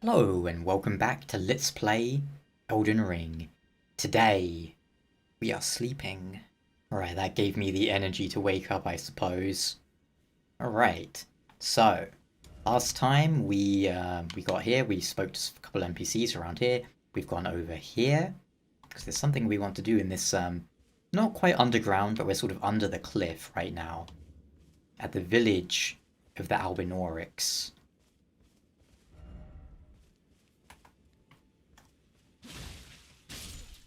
Hello and welcome back to Let's Play Elden Ring. Today, we are sleeping. Alright, that gave me the energy to wake up, I suppose. Alright, so, last time we got here, we spoke to a couple NPCs around here. We've gone over here, because there's something we want to do in this, not quite underground, but we're sort of under the cliff right now. At the village of the Albinaurics.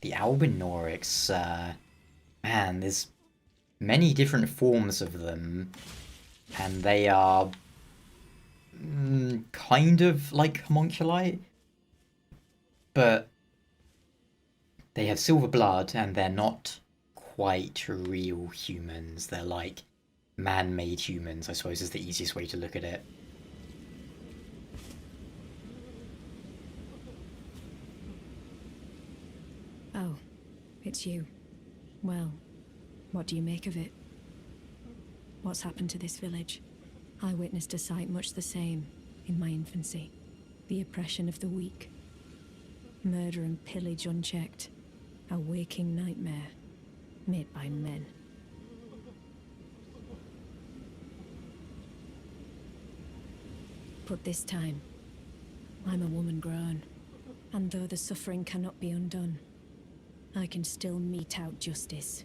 The Albinaurics, man, there's many different forms of them, and they are kind of like homunculi, but they have silver blood and they're not quite real humans. They're like man-made humans, I suppose is the easiest way to look at it. Oh, it's you. Well, what do you make of it? What's happened to this village? I witnessed a sight much the same in my infancy. The oppression of the weak. Murder and pillage unchecked. A waking nightmare made by men. But this time, I'm a woman grown. And though the suffering cannot be undone, I can still mete out justice.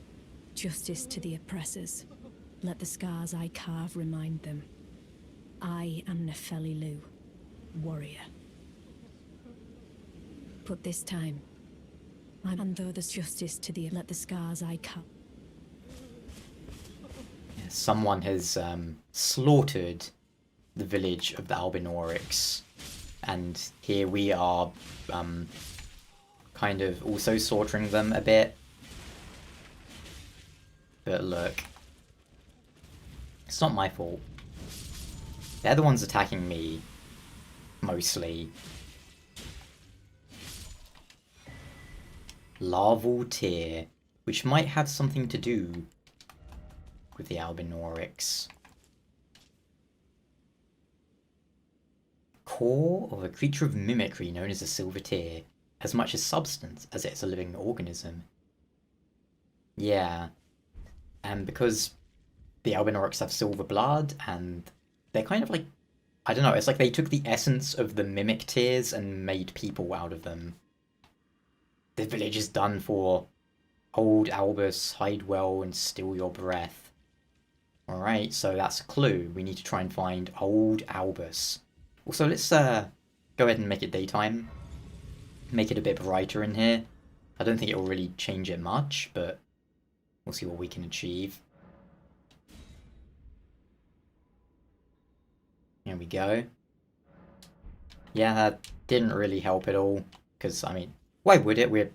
Justice to the oppressors. Let the scars I carve remind them. I am Nefeli Lu, warrior. But this time, and though there's justice to the let the scars I carve. Someone has slaughtered the village of the Albinaurics, and here we are kind of also slaughtering them a bit. But look, it's not my fault. They're the ones attacking me, mostly. Larval tear, which might have something to do with the Albinaurics. Core of a creature of mimicry known as a silver tear. As much as substance as it's a living organism. Yeah. And because the Albinaurics have silver blood, and they're kind of like, I don't know, it's like they took the essence of the mimic tears and made people out of them. The village is done for. Old Albus, hide well and still your breath. Alright, so that's a clue. We need to try and find old Albus. Also, let's go ahead and make it daytime. Make it a bit brighter in here. I don't think it will really change it much, but we'll see what we can achieve. Here we go. Yeah, that didn't really help at all, because, I mean, why would it? We're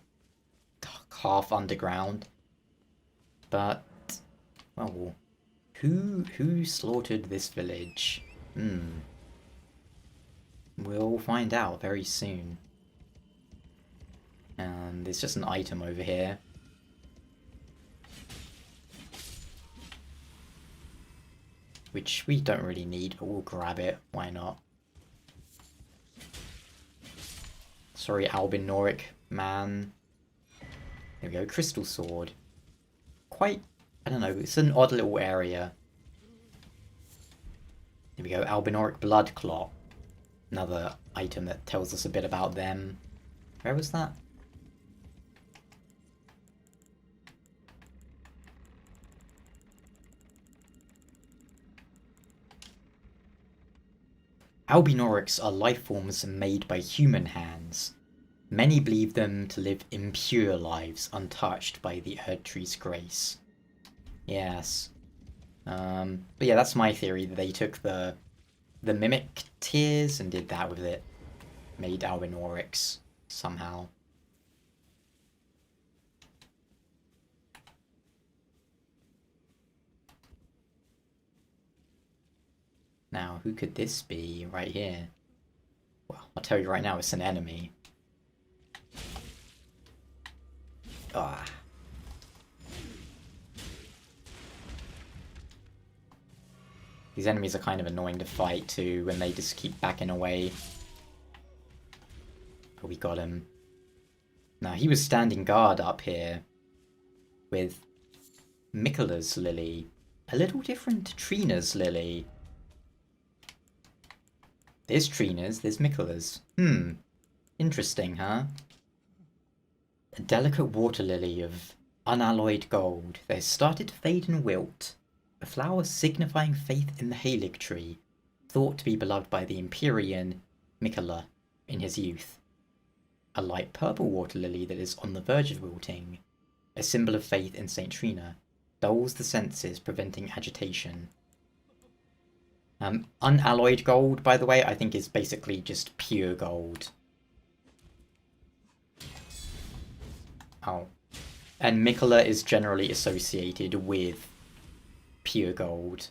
half underground. But, well, who slaughtered this village? We'll find out very soon. And there's just an item over here. Which we don't really need, but we'll grab it. Why not? Sorry, Albinauric man. There we go, crystal sword. Quite, I don't know, it's an odd little area. There we go, Albinauric blood clot. Another item that tells us a bit about them. Where was that? Albinaurics are life forms made by human hands. Many believe them to live impure lives, untouched by the Erdtree's grace. Yes. But yeah, that's my theory, that they took the mimic tears and did that with it. Made Albinaurics, somehow. Now, who could this be right here? Well, I'll tell you right now, it's an enemy. Ah. These enemies are kind of annoying to fight too when they just keep backing away. But we got him. Now, he was standing guard up here with Mikkela's lily. A little different to Trina's lily. There's Trina's, there's Mikkela's. Interesting, huh? A delicate water lily of unalloyed gold. They started to fade and wilt. A flower signifying faith in the Halig tree, thought to be beloved by the Empyrean Mikkela in his youth. A light purple water lily that is on the verge of wilting, a symbol of faith in Saint Trina, dulls the senses, preventing agitation. Unalloyed gold, by the way, I think is basically just pure gold. Oh. And Mikkela is generally associated with pure gold.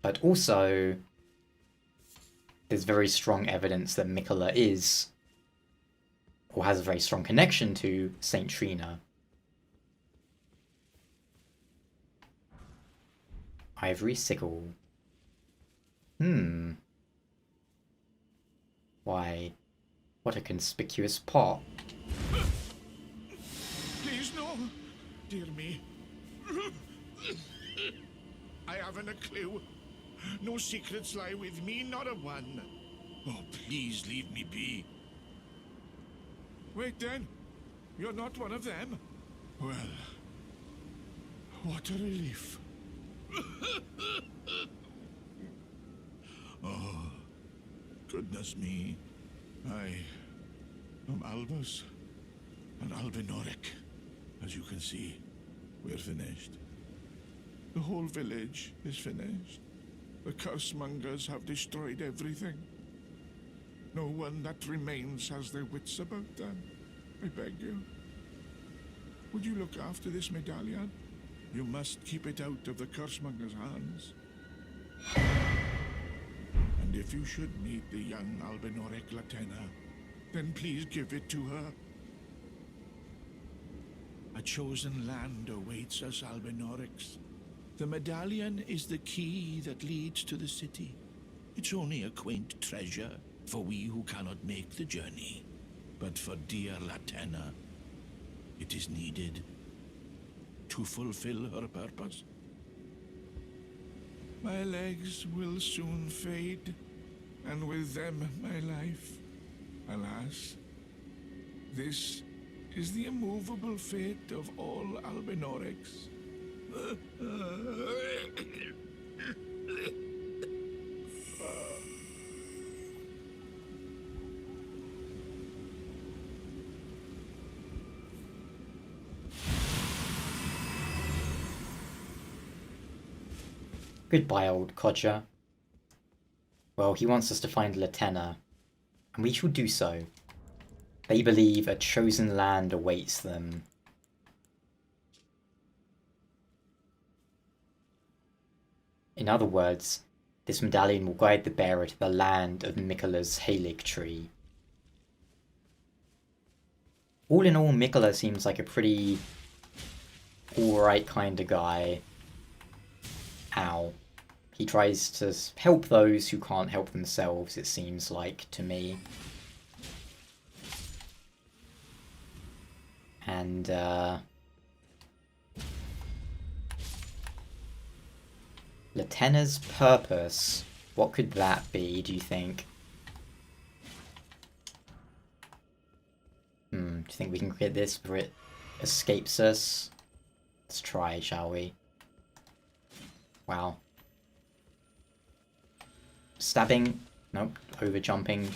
But also, there's very strong evidence that Mikkela is, or has a very strong connection to, Saint Trina. Ivory sickle. Why, what a conspicuous pot. Please, no. Dear me. I haven't a clue. No secrets lie with me, not a one. Oh, please leave me be. Wait then. You're not one of them? Well, what a relief. Oh, goodness me. I am Albus and Albinoric. As you can see, we're finished. The whole village is finished. The cursemongers have destroyed everything. No one that remains has their wits about them. I beg you. Would you look after this medallion? You must keep it out of the cursemongers' hands. And if you should meet the young Albinoric Latena, then please give it to her. A chosen land awaits us, Albinorics. The medallion is the key that leads to the city. It's only a quaint treasure for we who cannot make the journey. But for dear Latena, it is needed to fulfill her purpose. My legs will soon fade, and with them my life. Alas, this is the immovable fate of all Albinorics. Goodbye, old codger. Well, he wants us to find Latena, and we shall do so. They believe a chosen land awaits them. In other words, this medallion will guide the bearer to the land of Mikkela's Halig tree. All in all, Mikkela seems like a pretty alright kind of guy. Ow. He tries to help those who can't help themselves, it seems like, to me. And, Latena's purpose, what could that be, do you think? Do you think we can get this before it escapes us? Let's try, shall we? Wow. Stabbing. Nope. Over jumping.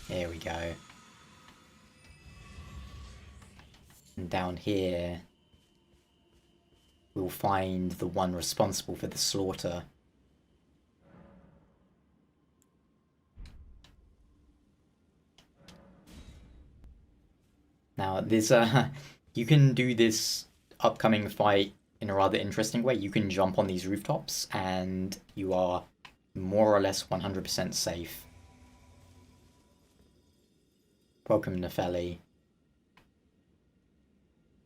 There we go. And down here, we'll find the one responsible for the slaughter. Now, there's you can do this upcoming fight in a rather interesting way. You can jump on these rooftops and you are more or less 100% safe. Welcome, Nefeli.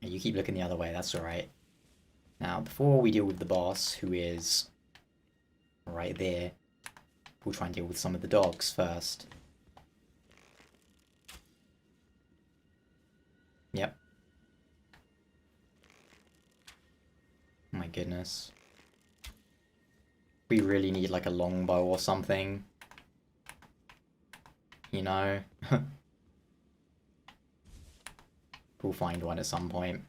You keep looking the other way, that's alright. Now, before we deal with the boss, who is right there, we'll try and deal with some of the dogs first. Yep. Oh my goodness. We really need like a longbow or something. You know? We'll find one at some point.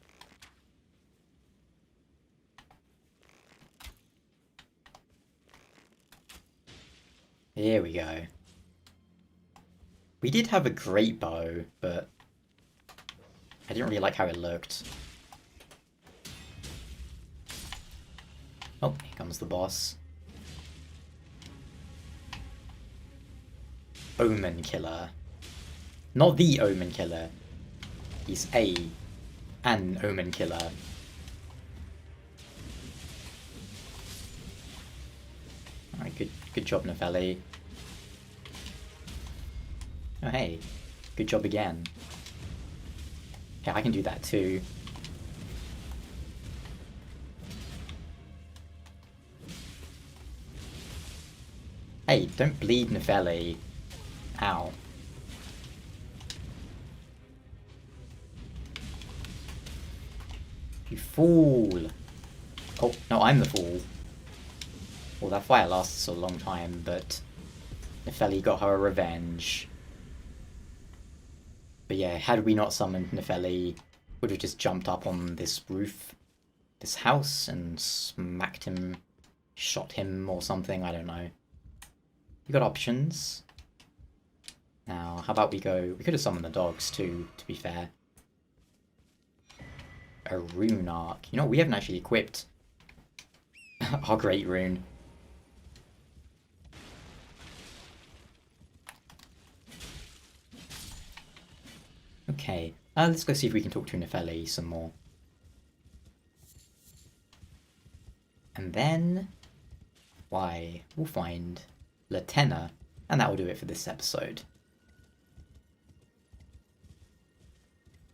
Here we go. We did have a great bow, but I didn't really like how it looked. Oh, here comes the boss. Omen Killer. Not the Omen Killer. He's an Omen Killer. Alright, good job, Nepheli. Oh hey, good job again. Yeah, I can do that too. Hey, don't bleed, Nepheli. Ow. You fool! Oh, no, I'm the fool. Well, that fire lasts a long time, but Nepheli got her revenge. But yeah, had we not summoned Nepheli, would have just jumped up on this roof, this house, and smacked him, shot him or something, I don't know. You got options. Now, how about we go... We could have summoned the dogs too, to be fair. A rune arc. You know, we haven't actually equipped our great rune. Okay, let's go see if we can talk to Nepheli some more. And then... why, we'll find Latenna, and that will do it for this episode.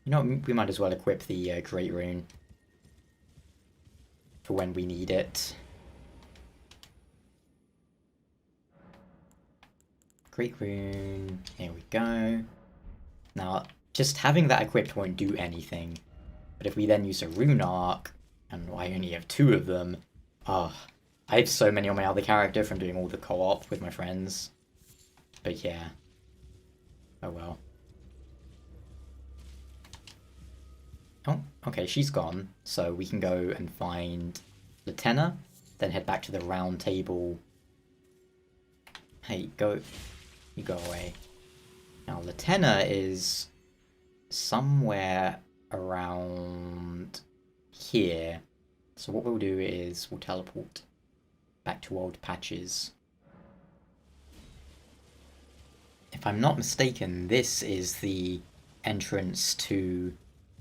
You know what, we might as well equip the Great Rune for when we need it. Great Rune, here we go. Now, just having that equipped won't do anything, but if we then use a Rune Arc, and I only have 2 of them, I have so many on my other character from doing all the co-op with my friends. But yeah. Oh well. Oh, okay, she's gone. So we can go and find Latenna, then head back to the round table. Hey, go. You go away. Now, Latenna is somewhere around here. So what we'll do is we'll teleport back to old patches. If I'm not mistaken, this is the entrance to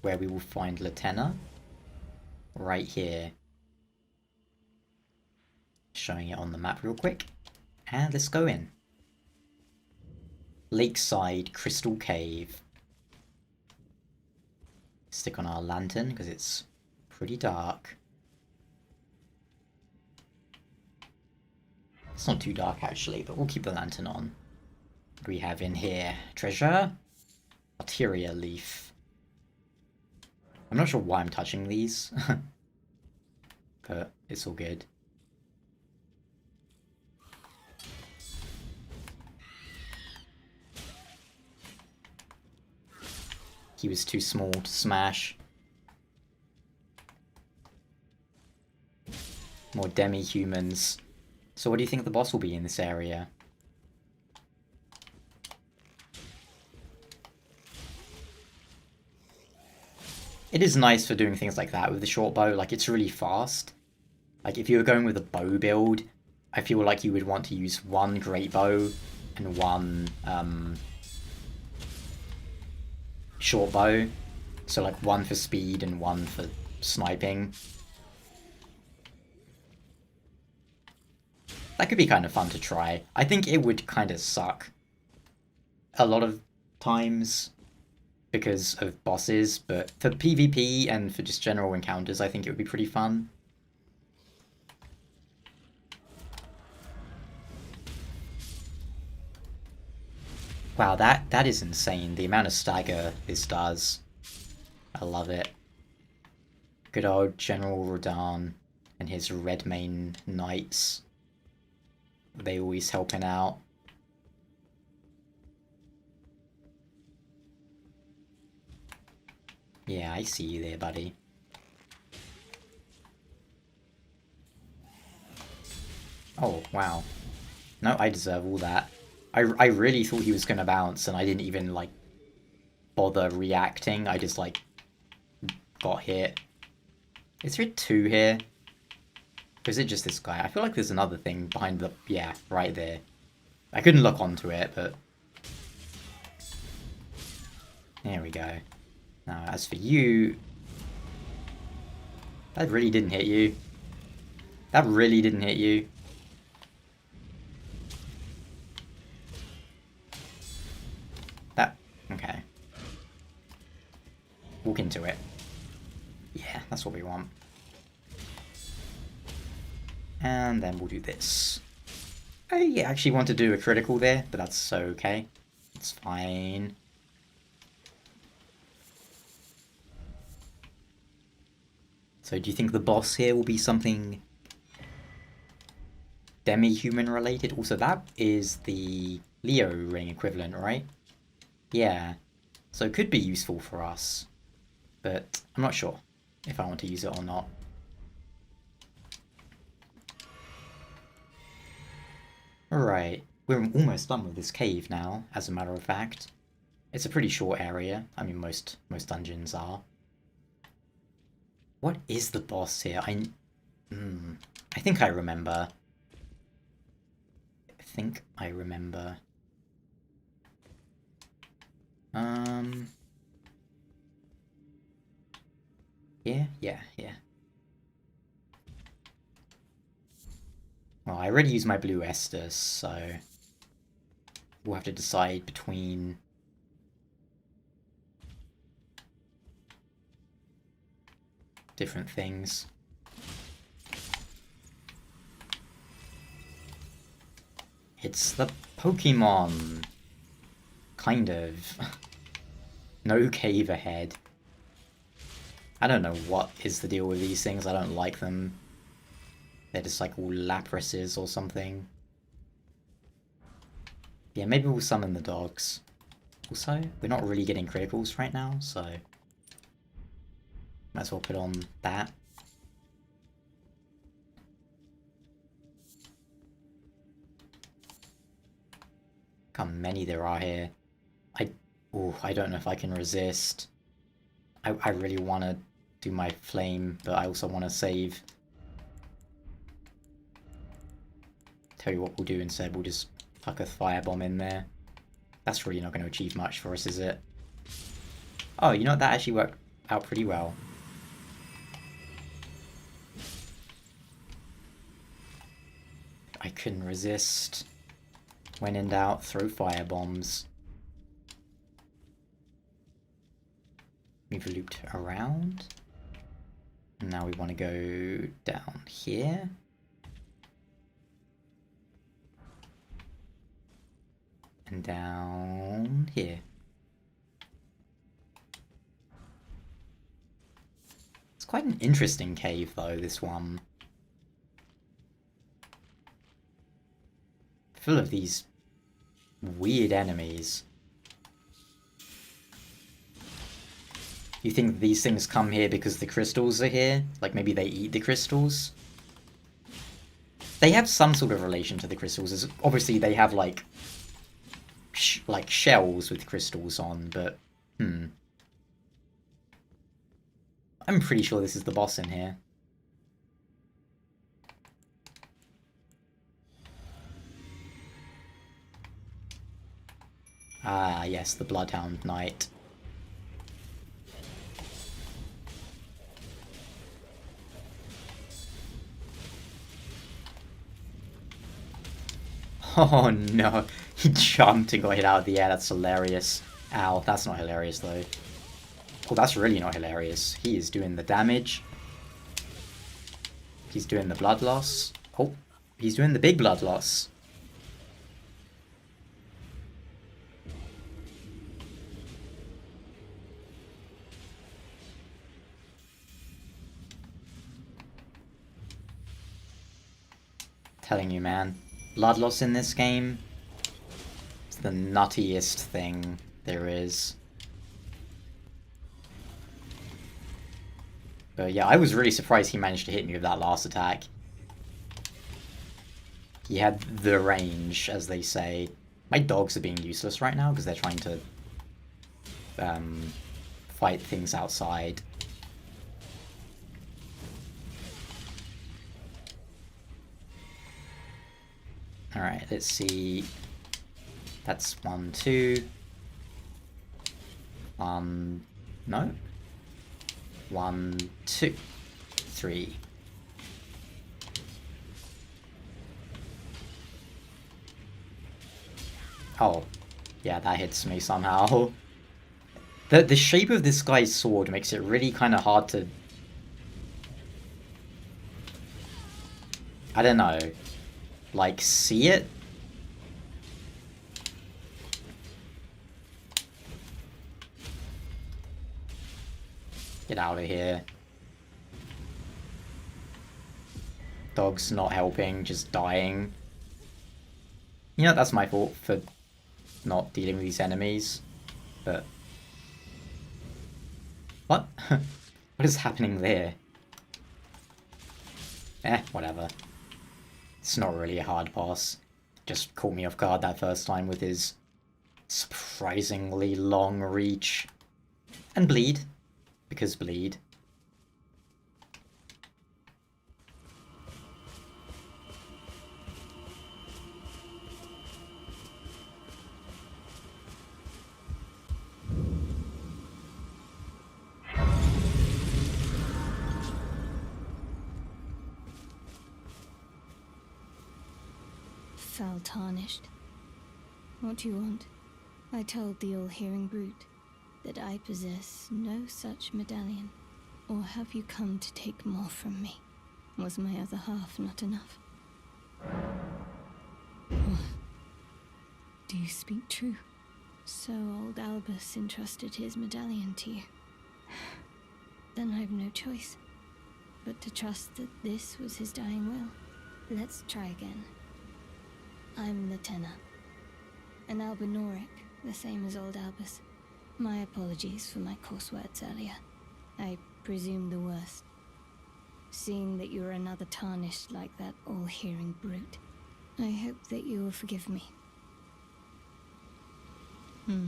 where we will find Latenna. Right here. Showing it on the map real quick. And let's go in. Lakeside Crystal Cave. Stick on our lantern because it's pretty dark. It's not too dark actually, but we'll keep the lantern on. What do we have in here? Treasure? Arteria leaf. I'm not sure why I'm touching these, but it's all good. He was too small to smash. More demi-humans. So what do you think the boss will be in this area? It is nice for doing things like that with the short bow, like it's really fast. Like if you were going with a bow build, I feel like you would want to use one great bow and one short bow. So like one for speed and one for sniping. That could be kind of fun to try. I think it would kind of suck a lot of times because of bosses, but for PvP and for just general encounters, I think it would be pretty fun. Wow, that is insane. The amount of stagger this does. I love it. Good old General Rodan and his Redmane Knights. They always helping out. Yeah, I see you there, buddy. Oh, wow. No, I deserve all that. I really thought he was gonna bounce, and I didn't even, like, bother reacting. I just, like, got hit. Is there 2 here? Or is it just this guy? I feel like there's another thing behind the... Yeah, right there. I couldn't look onto it, but... There we go. Now, as for you... That really didn't hit you. That really didn't hit you. That... Okay. Walk into it. Yeah, that's what we want. And then we'll do this. I actually want to do a critical there, but that's okay. It's fine. So do you think the boss here will be something demi-human related? Also, that is the Leo ring equivalent, right? Yeah. So it could be useful for us. But I'm not sure if I want to use it or not. Alright, we're almost done with this cave now, as a matter of fact. It's a pretty short area. I mean, most dungeons are. What is the boss here? I think I remember. Yeah. Well, I already used my blue Estus, so we'll have to decide between different things. It's the Pokemon. Kind of. No cave ahead. I don't know what is the deal with these things. I don't like them. They're just like all Laprases or something. Yeah, maybe we'll summon the dogs. Also, we're not really getting criticals right now, so might as well put on that. Look how many there are here. I don't know if I can resist. I really want to do my flame, but I also want to save. Tell you what we'll do instead, we'll just tuck a firebomb in there. That's really not going to achieve much for us, is it? Oh, you know what? That actually worked out pretty well. I couldn't resist. When in doubt, throw firebombs. We've looped around. Now we want to go down here. And down here. It's quite an interesting cave, though, this one. Full of these weird enemies. You think these things come here because the crystals are here? Like maybe they eat the crystals? They have some sort of relation to the crystals. Obviously they have like shells with crystals on, but I'm pretty sure this is the boss in here. Ah, yes, the Bloodhound Knight. Oh no, he jumped and got hit out of the air. That's hilarious. Ow, that's not hilarious though. Oh, that's really not hilarious. He is doing the damage. He's doing the blood loss. Oh, he's doing the big blood loss. telling you, man. Blood loss in this game, it's the nuttiest thing there is. But yeah, I was really surprised he managed to hit me with that last attack. He had the range, as they say. My dogs are being useless right now because they're trying to fight things outside. Alright, let's see. That's 1, 2. No. 1, 2, 3. Oh, yeah, that hits me somehow. The shape of this guy's sword makes it really kind of hard to... I don't know. Like, see it? Get out of here. Dog's not helping, just dying. You know, that's my fault for not dealing with these enemies. But... What? What is happening there? Whatever. It's not really a hard boss. Just caught me off guard that first time with his surprisingly long reach. And bleed. Because bleed. Foul tarnished. What do you want? I told the all-hearing brute that I possess no such medallion. Or have you come to take more from me? Was my other half not enough? Do you speak true? So old Albus entrusted his medallion to you. Then I've no choice but to trust that this was his dying will. Let's try again. I'm the tenor. An Albinoric, the same as old Albus. My apologies for my coarse words earlier. I presume the worst. Seeing that you're another tarnished like that all-hearing brute, I hope that you will forgive me. The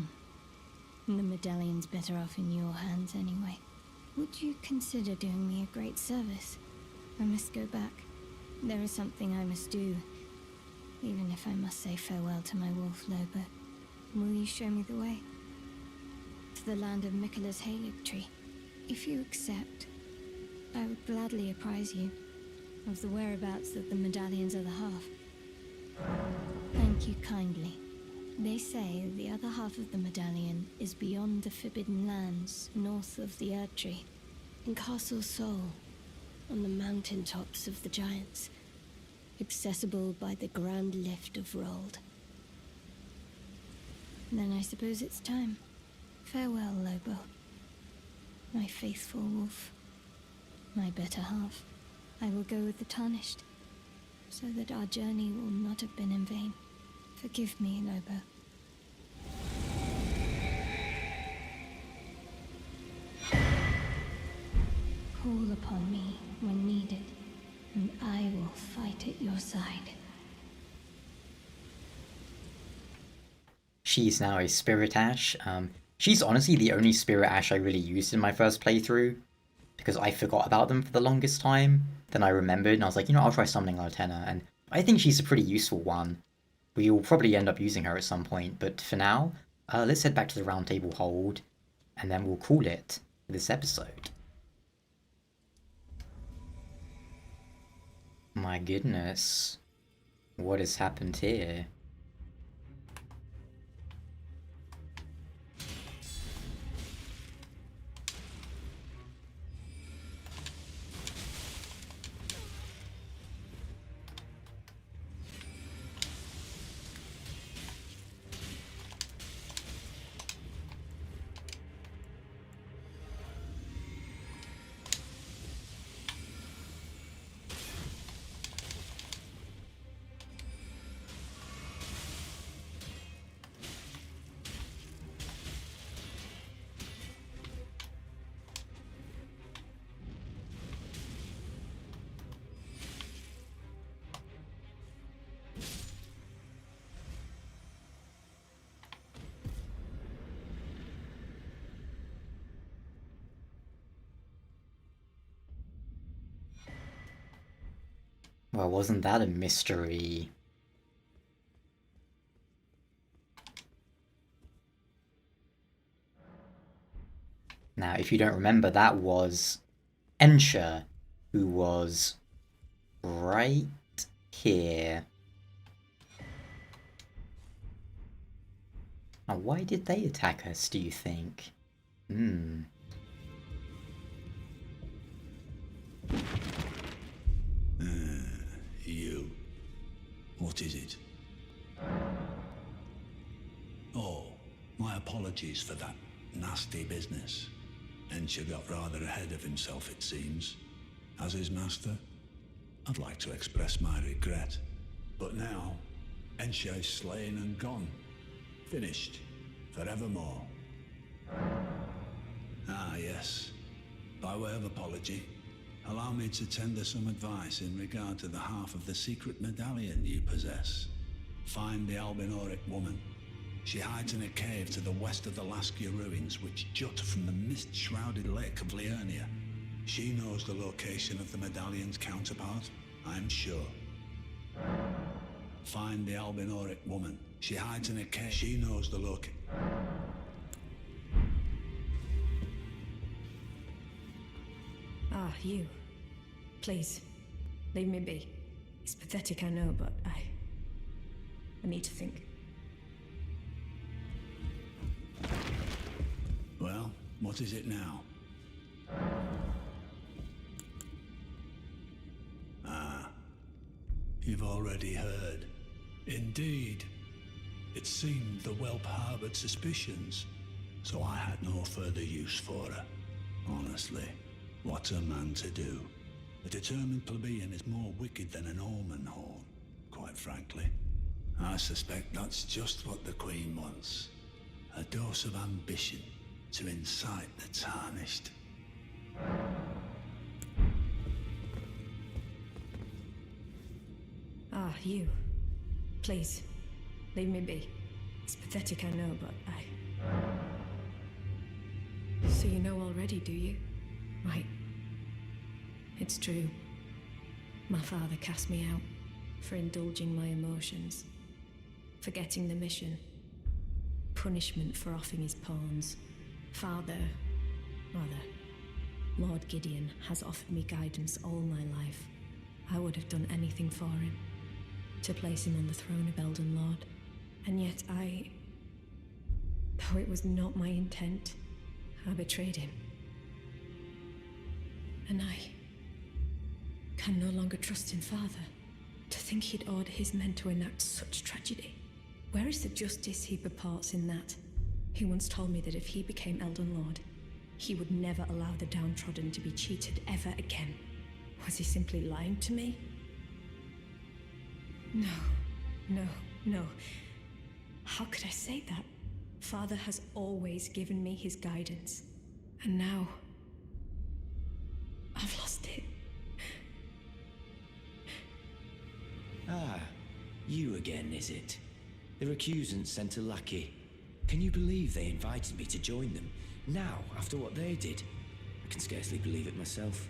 medallion's better off in your hands anyway. Would you consider doing me a great service? I must go back. There is something I must do. Even if I must say farewell to my wolf Lobo. Will you show me the way? To the land of Miquella's Halig tree. If you accept, I would gladly apprise you of the whereabouts of the medallion's other half. Thank you kindly. They say the other half of the medallion is beyond the Forbidden Lands, north of the Erd Tree, in Castle Sol, on the mountain tops of the Giants, accessible by the Grand Lift of Rold. Then I suppose it's time. Farewell, Lobo. My faithful wolf. My better half. I will go with the Tarnished, so that our journey will not have been in vain. Forgive me, Lobo. Call upon me when needed, and I will fight at your side. She's now a Spirit Ash. She's honestly the only Spirit Ash I really used in my first playthrough, because I forgot about them for the longest time. Then I remembered, and I was like, you know, I'll try summoning Lieutenant, and I think she's a pretty useful one. We'll probably end up using her at some point, but for now, let's head back to the Round Table Hold, and then we'll call it for this episode. My goodness. What has happened here? Well, wasn't that a mystery? Now, if you don't remember, that was Ensha, who was right here. Now, why did they attack us, do you think? You. What is it? Oh, my apologies for that nasty business. Ensha got rather ahead of himself, it seems. As his master, I'd like to express my regret. But now, Ensha is slain and gone. Finished. Forevermore. Ah, yes. By way of apology, allow me to tender some advice in regard to the half of the secret medallion you possess. Find the Albinoric woman. She hides in a cave to the west of the Laskia ruins, which jut from the mist-shrouded lake of Liurnia. She knows the location of the medallion's counterpart, I'm sure. Find the Albinoric woman. She hides in a cave. She knows the location. Ah, you. Please, leave me be. It's pathetic, I know, but I need to think. Well, what is it now? Ah, you've already heard. Indeed. It seemed the whelp harbored suspicions, so I had no further use for her. Honestly, what's a man to do? A determined plebeian is more wicked than an omen horn, quite frankly. I suspect that's just what the Queen wants. A dose of ambition to incite the tarnished. Ah, you. Please, leave me be. It's pathetic, I know, but I... So you know already, do you? Right. It's true. My father cast me out for indulging my emotions, forgetting the mission, punishment for offing his pawns. Lord Gideon has offered me guidance all my life. I would have done anything for him, to place him on the throne of Elden Lord. And yet though it was not my intent, I betrayed him. And I can no longer trust in Father. To think he'd order his men to enact such tragedy. Where is the justice he purports in that? He once told me that if he became Elden Lord, he would never allow the downtrodden to be cheated ever again. Was he simply lying to me? No. How could I say that? Father has always given me his guidance. And now... I've lost it. Ah, you again, is it? The recusants sent a lackey. Can you believe they invited me to join them? Now, after what they did? I can scarcely believe it myself.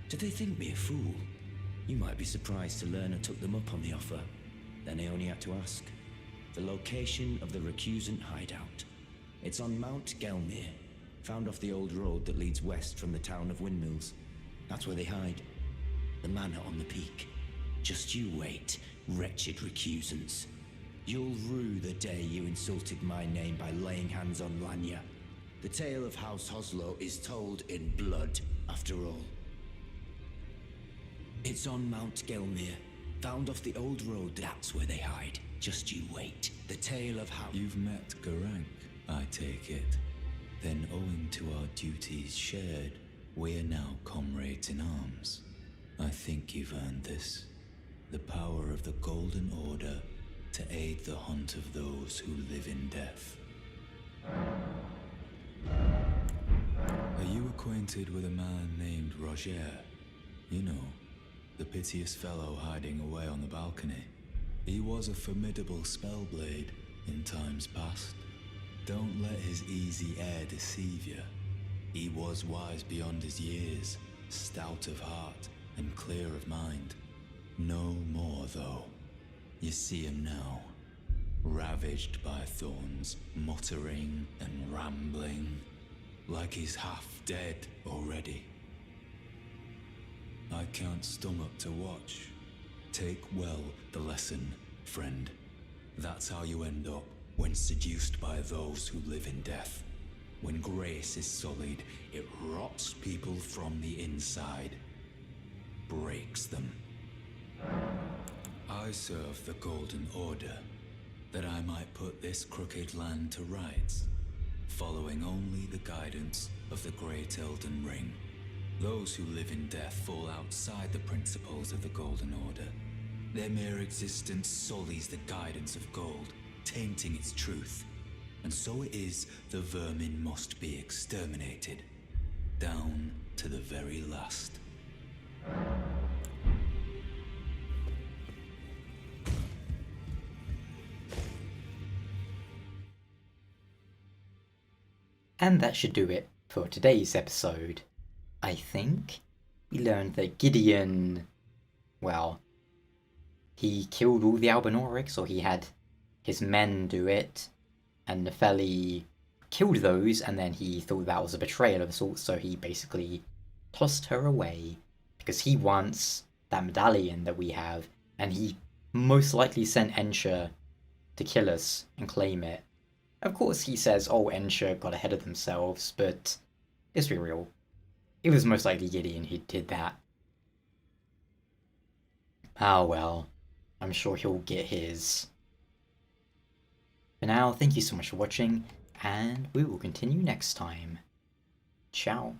Did they think me a fool? You might be surprised to learn I took them up on the offer. Then I only had to ask. The location of the recusant hideout. It's on Mount Gelmir, found off the old road that leads west from the town of Windmills. That's where they hide. The manor on the peak. Just you wait, wretched recusants. You'll rue the day you insulted my name by laying hands on Lanya. The tale of House Hoslo is told in blood, after all. It's on Mount Gelmir, found off the old road. That's where they hide. Just you wait. The tale of how... You've met Garank, I take it. Then owing to our duties shared, we're now comrades in arms. I think you've earned this. The power of the Golden Order to aid the hunt of those who live in death. Are you acquainted with a man named Roger? You know, the piteous fellow hiding away on the balcony. He was a formidable spellblade in times past. Don't let his easy air deceive you. He was wise beyond his years, stout of heart and clear of mind. No more, though. You see him now, ravaged by thorns, muttering and rambling, like he's half dead already. I can't stomach to watch. Take well the lesson, friend. That's how you end up when seduced by those who live in death. When grace is sullied, it rots people from the inside, breaks them. I serve the Golden Order, that I might put this crooked land to rights, following only the guidance of the Great Elden Ring. Those who live in death fall outside the principles of the Golden Order. Their mere existence sullies the guidance of gold, tainting its truth. And so it is the vermin must be exterminated, down to the very last. And that should do it for today's episode. I think we learned that Gideon, well, he killed all the Albinaurics, or he had his men do it, and Nefeli killed those, and then he thought that was a betrayal of sorts, so he basically tossed her away, because he wants that medallion that we have, and he most likely sent Ensha to kill us and claim it. Of course he says, oh, Ensha got ahead of themselves, but let's be real. It was most likely Gideon who did that. Ah well, I'm sure he'll get his. For now, thank you so much for watching, and we will continue next time. Ciao.